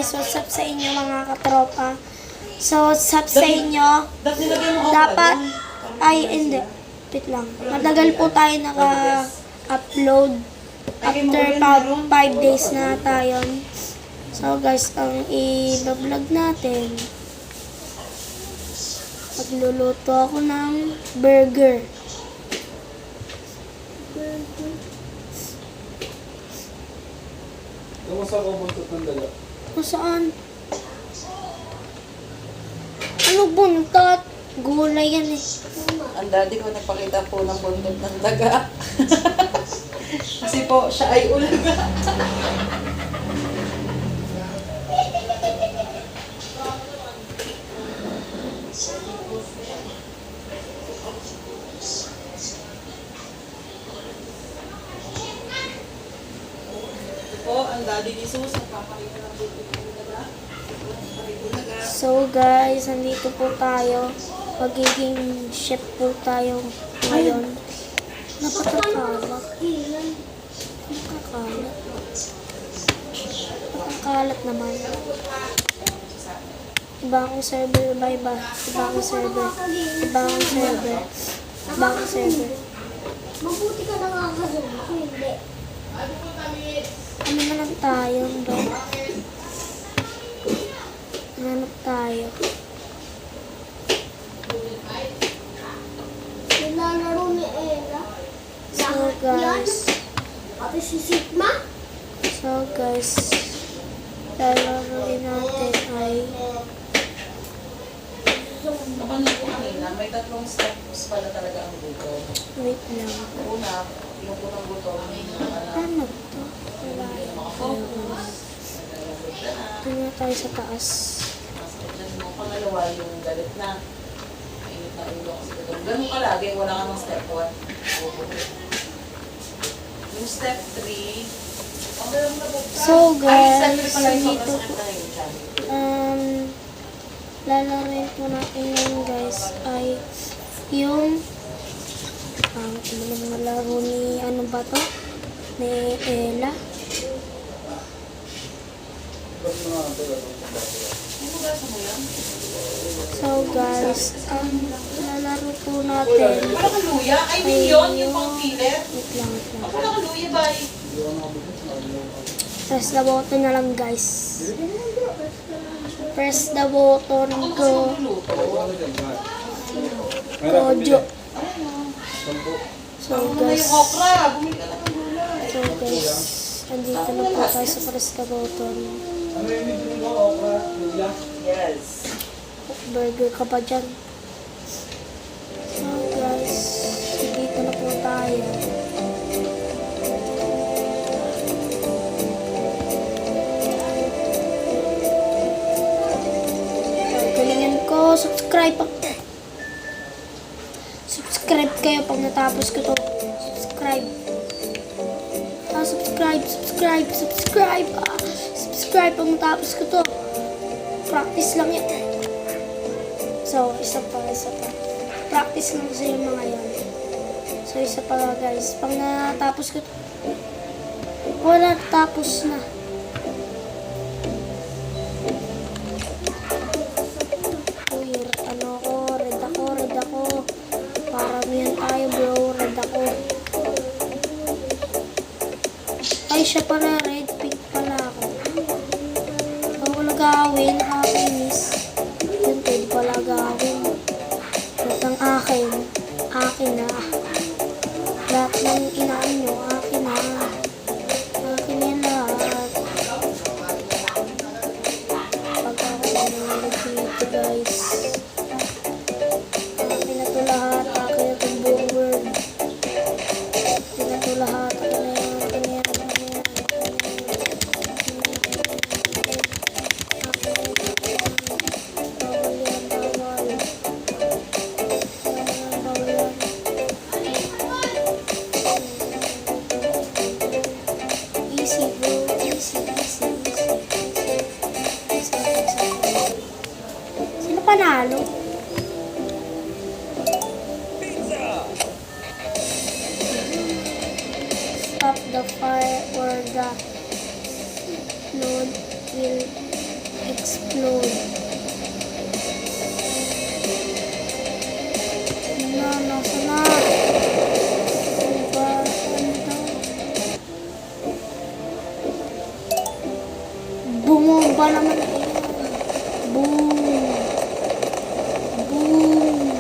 guys, what's up sa inyo mga katropa? So, what's up sa inyo? Dapat, ay hindi, wait lang. Matagal po tayo naka-upload. After 5 days na tayo. So guys, ang i-vlog natin, magluluto ako ng burger. Kamusta ko buntot ng daga? Kung saan? Ano buntot? Gulay yan eh. Ang daddy ko nagpakita po ng buntot ng daga. Kasi po, siya ay ulaga. Po, ang daddy ni Sus, nagpapakita ng buntot ng daga. So guys, nandito po tayo. Magiging chef po tayo ngayon. Napakakalat. Nakakalat. Nakakalat naman. Iba akong server, iba. Iba akong server. Iba akong server. Iba akong server. Mabuti ka nakakasunod. Hindi. Ano na lang tayo, bro? Hanap tayo. Nilalaro ni Ella. So guys, Ate si Sigma. lalaroin natin ay Kapag po kanina, may tatlong steps pala talaga ang buto. wait lang. Una, yung unang buto, Ano to? Wala. Ito na tayo sa taas. Yung pangalawa, yung galit na. Mainit na ulo kasi ito. Ganun ka lagi, wala ka ng step 1. Yung step 3, So guys, step 3 pala yung dito sobrang sakit na yun dyan. lalaroin po natin ngayon guys ay yung malaro ni ano ba to? Ni Ella. So guys, ang lalaro po natin Wala ka luya? Ay, yun, yung pang filler. wait lang. Wala ka luya, bay. Press the button na lang guys. Press the button Ako kasi ko. magluluto. Kojo. So Ano na guys, yung okra? Bumili ka na ng gulay. so guys, andito na po tayo sa press the button. Ano yung medyo mo okra? Luya? Yes. Burger ka pa dyan. So guys, dito na po tayo. Galingan ko, subscribe kayo pag natapos ko to. Subscribe pag natapos ko to. Practice lang yan. So, isa pa. Practice lang kasi yung mga yan. So, isa pa guys. Pag natapos ko to, wala, tapos na. Uy, red ako. Paramihan tayo bro, red ako. Ay, siya pala, red, pink pala ako. Ako nagawin, nakakainis. Yun, pwede pala gawin. Lahat ng akin na. Lahat ng inaan nyo, akin na. Akin yan lahat. Pag ako nanonood dito guys. Akin na to lahat, akin na to buong world. Akin na to lahat, akin na yan. Easy bro, easy. Sino panalo? Stop the fire or the load will explode. Nasa na? Ano ba? Ano daw? Bumomba naman eh. Boom. Boom.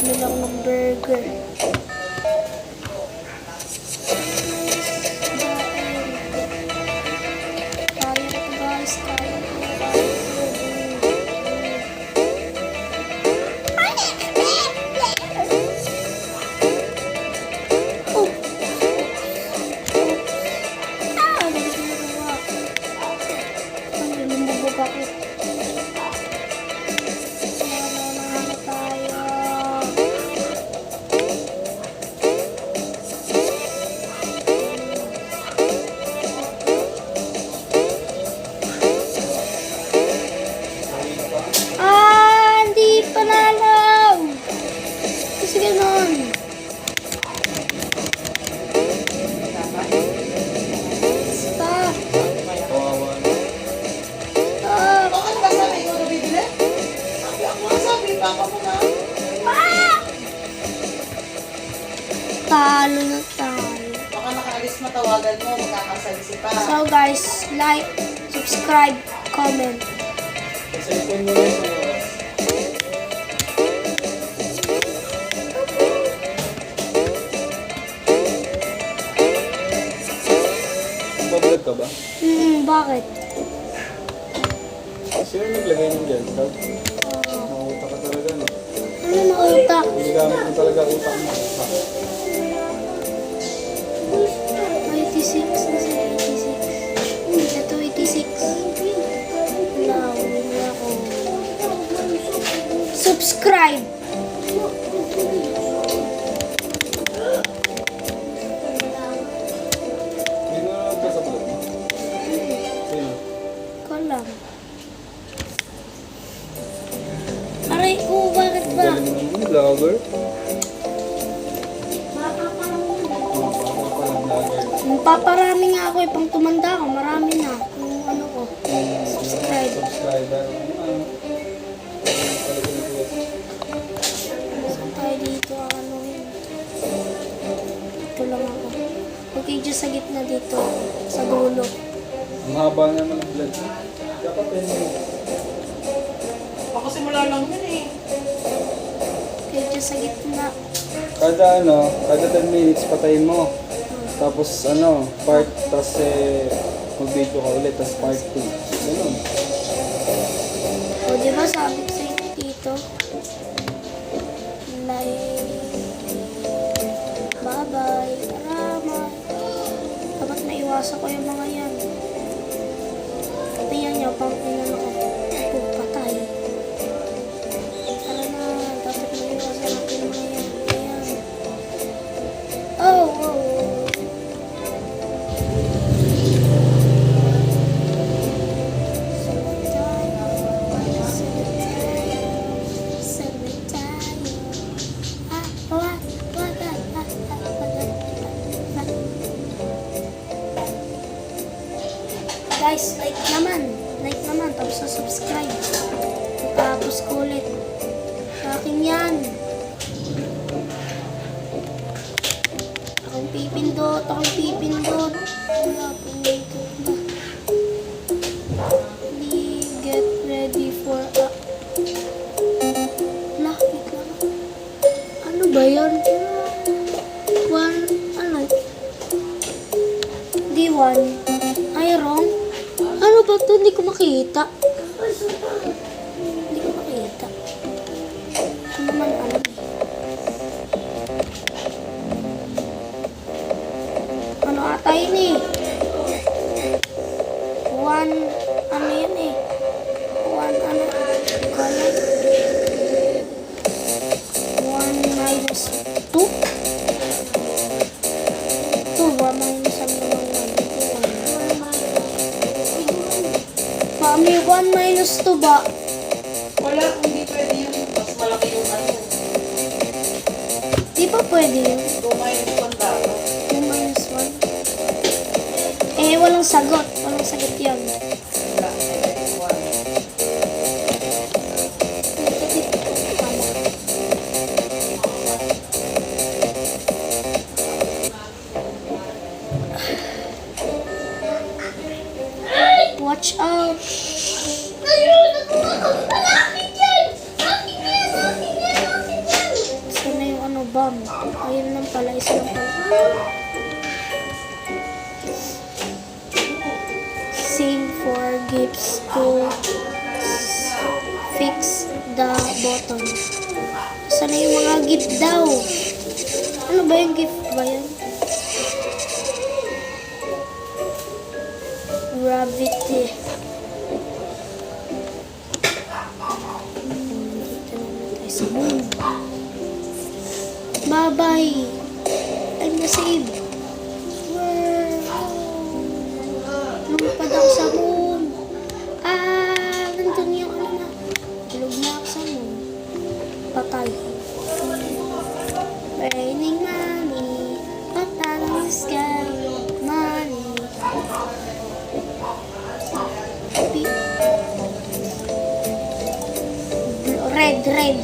Bili lang ng burger. Kaya ko guys, kaya ko. Oh. Ah, hindi ko nagawa. Ay, lumubog ako. Ano tayo? Hindi panalo! Kasi ganon. Stop! Kawawa na. Stop! Bakit ba sabi ko na bibili? Sabi ako nga sabi, baka mo na. Talo na tayo. Baka nakaalis matawagan mo, magkakasalisi pa. So guys, like, subscribe, comment. Sa ipon mo na yung oras. Bablog ka ba? Bakit? Sino naglagay ng gel? Mauta ka talaga, no? Ano na utak? Ginagamit mo talaga utak mo. 86 na si 86. Ito 86. Nawin ako. Subscribe! Hindi mo na ka sa vlog mo. Sino? Ko lang. Aray ko, bakit ba? Galing mo, vlogger. Baka pa lang yun. Oo, baka pala vlogger. Paparami nga ako, pang tumanda ako. Marami na. Kung ano ko. Subscribe. Subscriber. Saan tayo dito? Ano yun? Ito lang ako. Okay, dyan sa gitna dito. Sa dulo. Ang haba naman ng vlog. Dapat yun mo. Baka simula lang yun eh. Okay, dyan sa gitna. Kada 10 minutes patayin mo. Tapos part, tapos mag-video ka ulit, tapos part 2. Ganun. O, di ba sabi ko sa'yo dito? Like, bye-bye, salamat. Dapat naiwasan ko yung mga yan. Tingnan nyo, pang inano ko. Patay. Tara na, dapat naiwasan natin yung mga yan. Ayan. Oh, oh, oh. Guys, like naman, tapos sa subscribe. Tapos ko ulit. Sa akin yan. Akong pipindot. Wala pong dito na. Get ready for a... Wait lang. Ano ba yun? D1. Ay, wrong. Ano ba ito? Hindi ko makita. Hindi ko makita. Ano naman alam eh. Ano ata yun eh? Ano yun eh? Kala. gusto ba? Wala, hindi pwede yun. Mas malaki yung ano. Di ba pwede yun? 2 minus 1 dapat. 2 minus 1? Eh, walang sagot. Walang sagot yan. Wala, negative 1. Watch out. Ayun, nakuha ko. Akin yan! Akin yan! Akin yan! Akin yan! Sana yung ano, bomb. Ayun lang pala. Isa lang pala. Sing for gifts to fix the button. Sana yung mga gift daw. Ano ba yung gift ba yan? Gravity. Dito naman tayo sa moon. Bye-bye. I'm na-save. Wow. Lumipad ako sa moon. Nandun yung ano na. Ilog na ako sa moon. Patay. Raining money. Patay in the sky. Money. Red, red,